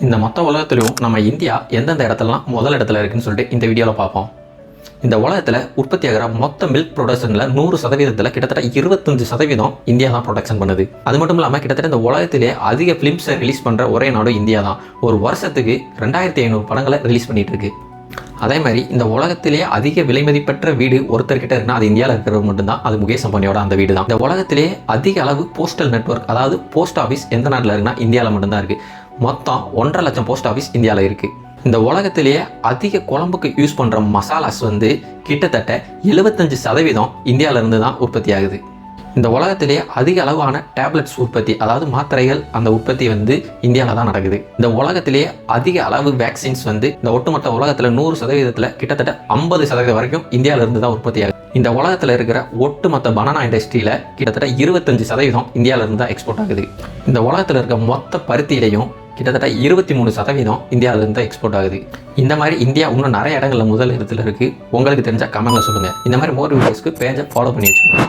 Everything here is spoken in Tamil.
இந்த மொத்த உலகத்திலும் நம்ம இந்தியா எந்தெந்த இடத்துலலாம் முதல் இடத்துல இருக்குன்னு சொல்லிட்டு இந்த வீடியோவில் பார்ப்போம். இந்த உலகத்தில் உற்பத்தி ஆகிற மொத்த மில்க் ப்ரொடக்ஷனில் 100% கிட்டத்தட்ட 25% இந்தியா தான் ப்ரொடக்ஷன் பண்ணுது. அது மட்டும் இல்லாமல் கிட்டத்தட்ட இந்த உலகத்திலே அதிக ஃபிலிம்ஸை ரிலீஸ் பண்ணுற ஒரே நாடு இந்தியா தான். ஒரு வருஷத்துக்கு 2500 படங்களை ரிலீஸ் பண்ணிட்டு இருக்கு. அதே மாதிரி இந்த உலகத்திலேயே அதிக விலை மதிப்பற்ற வீடு ஒருத்தர்கிட்ட இருக்குன்னா அது இந்தியாவில் இருக்கிறது மட்டும்தான். அது முகேஷ் அம்பானியோட அந்த வீடு தான். இந்த உலகத்திலேயே அதிக அளவு போஸ்டல் நெட்வொர்க், அதாவது போஸ்ட் ஆஃபீஸ் எந்த நாட்டில் இருக்குன்னா இந்தியாவில் மட்டும்தான் இருக்குது. மொத்தம் 1.5 லட்சம் போஸ்ட் ஆஃபீஸ் இந்தியாவில் இருக்குது. இந்த உலகத்திலேயே அதிக குழம்புக்கு யூஸ் பண்ணுற மசாலாஸ் கிட்டத்தட்ட 75% இந்தியாவிலேருந்து தான் உற்பத்தி ஆகுது. இந்த உலகத்திலேயே அதிக அளவான டேப்லெட்ஸ் உற்பத்தி, அதாவது மாத்திரைகள், அந்த உற்பத்தி இந்தியாவில் தான் நடக்குது. இந்த உலகத்திலேயே அதிக அளவு வேக்சின்ஸ் இந்த ஒட்டுமொத்த உலகத்தில் 100% கிட்டத்தட்ட 50% வரைக்கும் இந்தியாவிலிருந்து தான் உற்பத்தி ஆகுது. இந்த உலகத்தில் இருக்கிற ஒட்டுமொத்த பனானா இண்டஸ்ட்ரியில் கிட்டத்தட்ட 25% இந்தியாவிலிருந்து தான் எக்ஸ்போர்ட் ஆகுது. இந்த உலகத்தில் இருக்க மொத்த பருத்தியிலையும் கிட்டத்தட்ட 23% இந்தியாவிலிருந்து தான் எக்ஸ்போர்ட் ஆகுது. இந்த மாதிரி இந்தியா இன்னும் நிறைய இடங்களில் முதல் இடத்துல இருக்குது. உங்களுக்கு தெரிஞ்ச கமெண்ட்ல சொல்லுங்கள். இந்த மாதிரி மோர் வீடியோஸ்க்கு பேஜை ஃபாலோ பண்ணி வச்சுக்கோங்க.